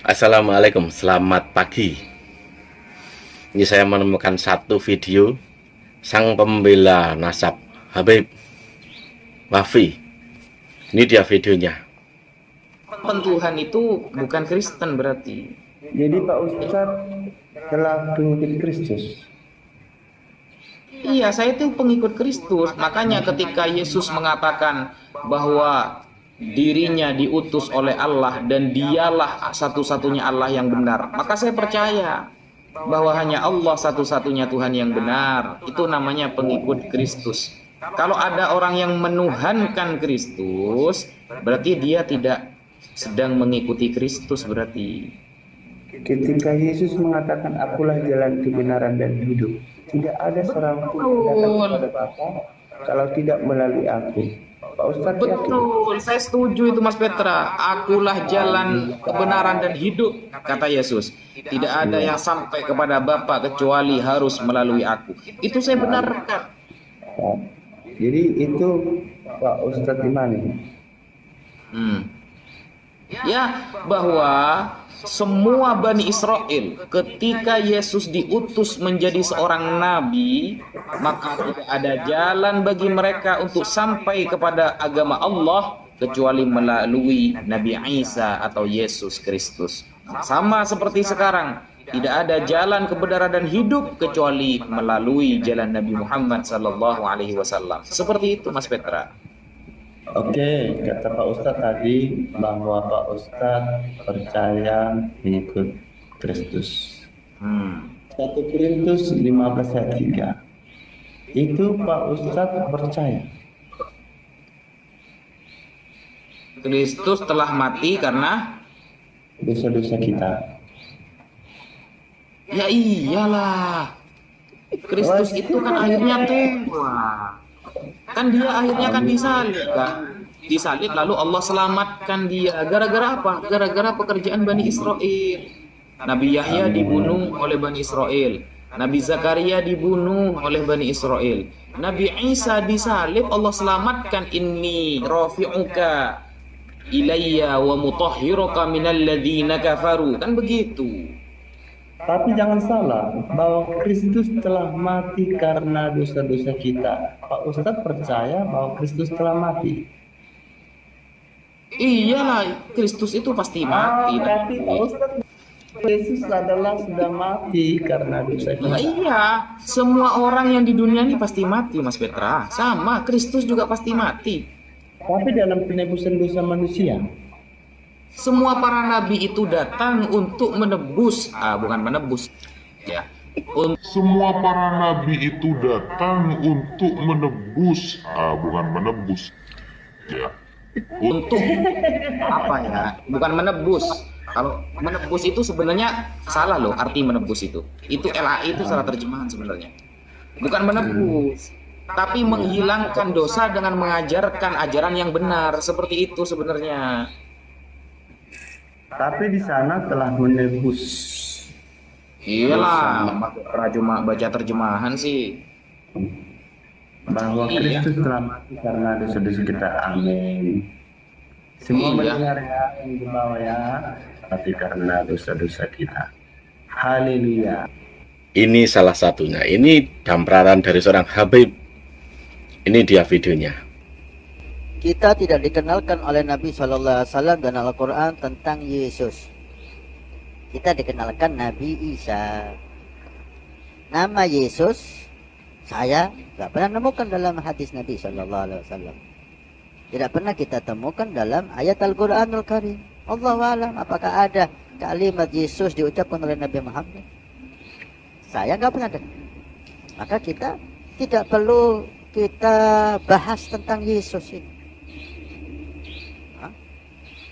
Assalamualaikum, selamat pagi. Ini saya menemukan satu video sang pembela nasab Habib Wafi. Ini dia videonya. Tuhan itu bukan Kristen berarti. Jadi Pak Ustadz telah pengikut Kristus. Iya, saya itu pengikut Kristus. Makanya ketika Yesus mengatakan bahwa dirinya diutus oleh Allah dan dialah satu-satunya Allah yang benar, maka saya percaya bahwa hanya Allah satu-satunya Tuhan yang benar. Itu namanya pengikut Kristus. Kalau ada orang yang menuhankan Kristus, berarti dia tidak sedang mengikuti Kristus berarti. Ketika Yesus mengatakan akulah jalan kebenaran dan hidup, tidak ada seorang pun datang kepada Bapa kalau tidak melalui aku. Pak Ustadz yakin? Betul, saya setuju itu Mas Petra. Akulah jalan kebenaran dan hidup, kata Yesus. Tidak ada yang sampai kepada Bapa kecuali harus melalui aku. Itu saya benarkan. Jadi itu Pak Ustadz di mana? Ya, bahwa semua Bani Israel ketika Yesus diutus menjadi seorang nabi, maka tidak ada jalan bagi mereka untuk sampai kepada agama Allah kecuali melalui Nabi Isa atau Yesus Kristus. Sama seperti sekarang, tidak ada jalan kebenaran dan hidup kecuali melalui jalan Nabi Muhammad SAW. Seperti itu Mas Petra. Oke, kata Pak Ustadz tadi bahwa Pak Ustadz percaya mengikut Kristus. 1 Korintus 15 ayat 3. Itu Pak Ustadz percaya. Kristus telah mati karena Dosa-dosa kita. ya iyalah. Kristus itu kan akhirnya tewas. Kan dia akhirnya kan disalib kan. Disalib lalu Allah selamatkan dia. Gara-gara apa? Gara-gara pekerjaan Bani Israel. Nabi Yahya dibunuh oleh Bani Israel. Nabi Zakaria dibunuh oleh Bani Israel. Nabi Isa disalib, Allah selamatkan. Inni rafi'uka ilayya wa mutahhiruka minal ladzina kafaru. Kan begitu. Tapi jangan salah bahwa Kristus telah mati karena dosa-dosa kita. Pak Ustadz percaya bahwa Kristus telah mati. Iyalah, Kristus itu pasti mati. Berarti Pak Ustadz, Yesus adalah sudah mati karena dosa kita. Nah, iya, semua orang yang di dunia ini pasti mati, Mas Petra. Sama, Kristus juga pasti mati. Tapi dalam penebusan dosa manusia. Semua para nabi itu datang untuk menebus, bukan menebus, ya. Semua para nabi itu datang untuk menebus, bukan menebus, ya. Untuk apa ya? Bukan menebus. Kalau menebus itu sebenarnya salah loh, arti menebus itu. Itu LAI itu salah terjemahan sebenarnya. Bukan menebus, tapi menghilangkan dosa dengan mengajarkan ajaran yang benar. Seperti itu sebenarnya. Tapi di sana telah menebus. Iyalah, cuma baca terjemahan sih. Bahwa Kristus telah mati karena dosa-dosa kita. Amin. Semua mendengar ya, yang di bawah ya. Tapi karena dosa-dosa kita. Haleluya. Ini salah satunya. Ini gambaran dari seorang Habib. Ini dia videonya. Kita tidak dikenalkan oleh Nabi SAW dan Al-Quran tentang Yesus. Kita dikenalkan Nabi Isa. Nama Yesus saya tidak pernah temukan dalam hadis Nabi SAW. Tidak pernah kita temukan dalam ayat Al-Quranul Karim. Allahu a'lam, apakah ada kalimat Yesus diucapkan oleh Nabi Muhammad? Saya nggak pernah dengar. Maka kita tidak perlu kita bahas tentang Yesus ini.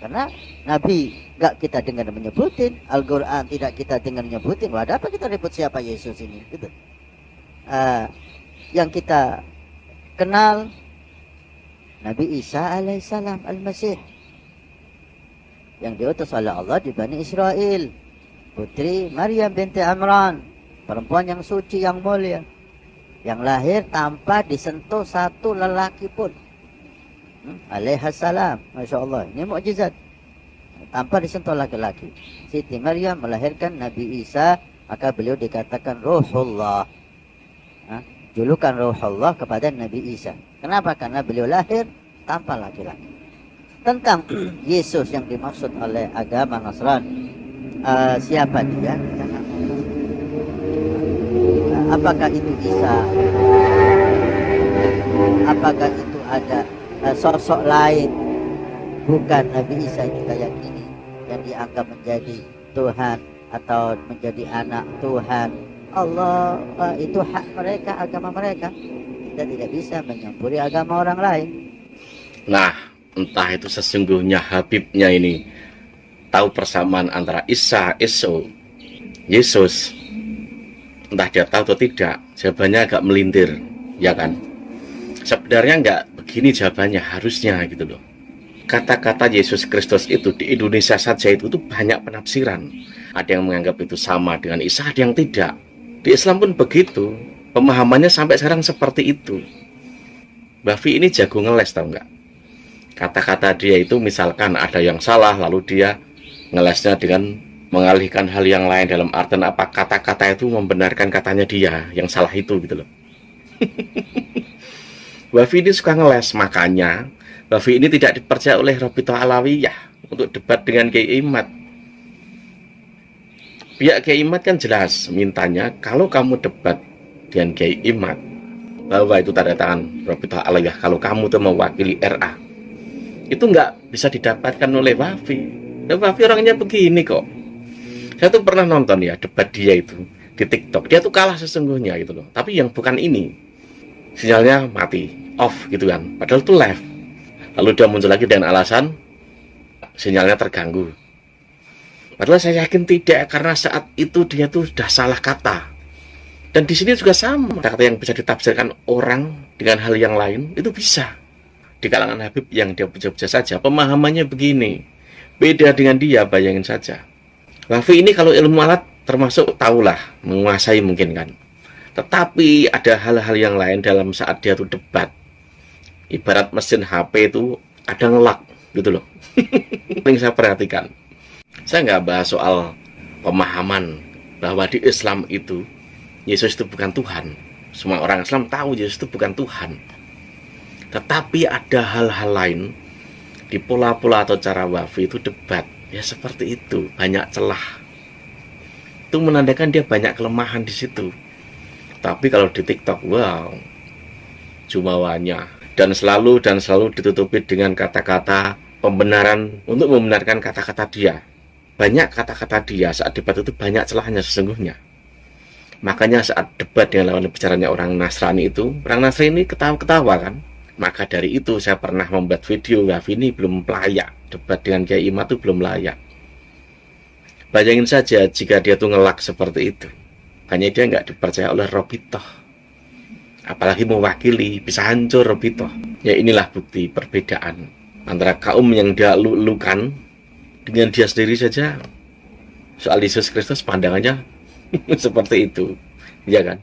Karena Nabi gak kita dengar menyebutin, Al-Quran tidak kita dengar menyebutin. Wah, ada apa kita ribut siapa Yesus ini? Gitu. Yang kita kenal Nabi Isa alaihissalam al-Masih, yang diutus oleh Allah di Bani Israel, putri Maryam binti Imran, perempuan yang suci, yang mulia, yang lahir tanpa disentuh satu lelaki pun. Alaihassalam, Masya Allah, ini mukjizat. tanpa disentuh laki-laki. Siti Maryam melahirkan Nabi Isa, maka beliau dikatakan Ruhullah. Julukan Ruhullah kepada Nabi Isa. Kenapa? Karena beliau lahir tanpa laki-laki. Tentang Yesus yang dimaksud oleh agama Nasrani, siapa dia? Apakah itu Isa? Apakah itu ada sosok lain bukan Nabi Isa yang kita yakini, yang dianggap menjadi Tuhan atau menjadi anak Tuhan? Allah, itu hak mereka, agama mereka. Kita tidak bisa menyampuri agama orang lain. Nah, entah itu sesungguhnya Habibnya ini tahu persamaan antara Isa, Yesus. Entah dia tahu atau tidak, jawabannya agak melintir, ya kan? Sebenarnya nggak begini jawabannya, harusnya gitu loh. Kata-kata Yesus Kristus itu di Indonesia saja itu banyak penafsiran. Ada yang menganggap itu sama dengan Isa, ada yang tidak. Di Islam pun begitu, pemahamannya sampai sekarang seperti itu. Bafi ini jago ngeles, tahu nggak? Kata-kata dia itu misalkan ada yang salah, lalu dia ngelesnya dengan mengalihkan hal yang lain, dalam artian apa, kata-kata itu membenarkan katanya dia yang salah itu gitu loh. Bafi ini suka ngeles, makanya Bafi ini tidak dipercaya oleh Robitoh Alawiyah untuk debat dengan Kiai Imad. Pihak Kiai Imad kan jelas mintanya kalau kamu debat dengan Kiai Imad, bahwa itu tanda tangan Robitoh Alawiyah kalau kamu tuh mewakili RA, itu nggak bisa didapatkan oleh Bafi. Dan Bafi orangnya begini kok. Saya tuh pernah nonton ya debat dia itu di TikTok. Dia tuh kalah sesungguhnya gitu loh. Tapi yang bukan ini, sinyalnya mati, off gitu kan. Padahal tuh live. Lalu dia muncul lagi dengan alasan sinyalnya terganggu. Padahal saya yakin tidak, karena saat itu dia tuh sudah salah kata. Dan di sini juga sama. Kata yang bisa ditafsirkan orang dengan hal yang lain itu bisa. Di kalangan Habib yang dia puja-puja saja, pemahamannya begini. Beda dengan dia, bayangin saja. Wafi ini kalau ilmu alat termasuk tahulah, menguasai mungkin kan. Tetapi ada hal-hal yang lain dalam saat dia tuh debat. Ibarat mesin HP itu ada ngelak gitu loh. Yang saya perhatikan. Saya nggak bahas soal pemahaman bahwa di Islam itu Yesus itu bukan Tuhan. Semua orang Islam tahu Yesus itu bukan Tuhan. Tetapi ada hal-hal lain di pola-pola atau cara Wafi itu debat. Ya seperti itu, banyak celah. Itu menandakan dia banyak kelemahan di situ. Tapi kalau di TikTok, wow, jumawanya. Dan selalu ditutupi dengan kata-kata pembenaran untuk membenarkan kata-kata dia. Banyak kata-kata dia saat debat itu banyak celahnya sesungguhnya. Makanya saat debat dengan lawan bicaranya orang Nasrani itu, orang Nasrani ketawa-ketawa kan. Maka dari itu saya pernah membuat video, Wafi ini belum layak. Debat dengan Kiai Imad itu belum layak. Bayangin saja jika dia tuh ngelak seperti itu. Hanya dia nggak dipercaya oleh Robitoh. Apalagi mewakili, bisa hancur Robitoh. Ya inilah bukti perbedaan antara kaum yang dia lukan dengan dia sendiri saja. Soal Yesus Kristus pandangannya seperti itu, ya kan?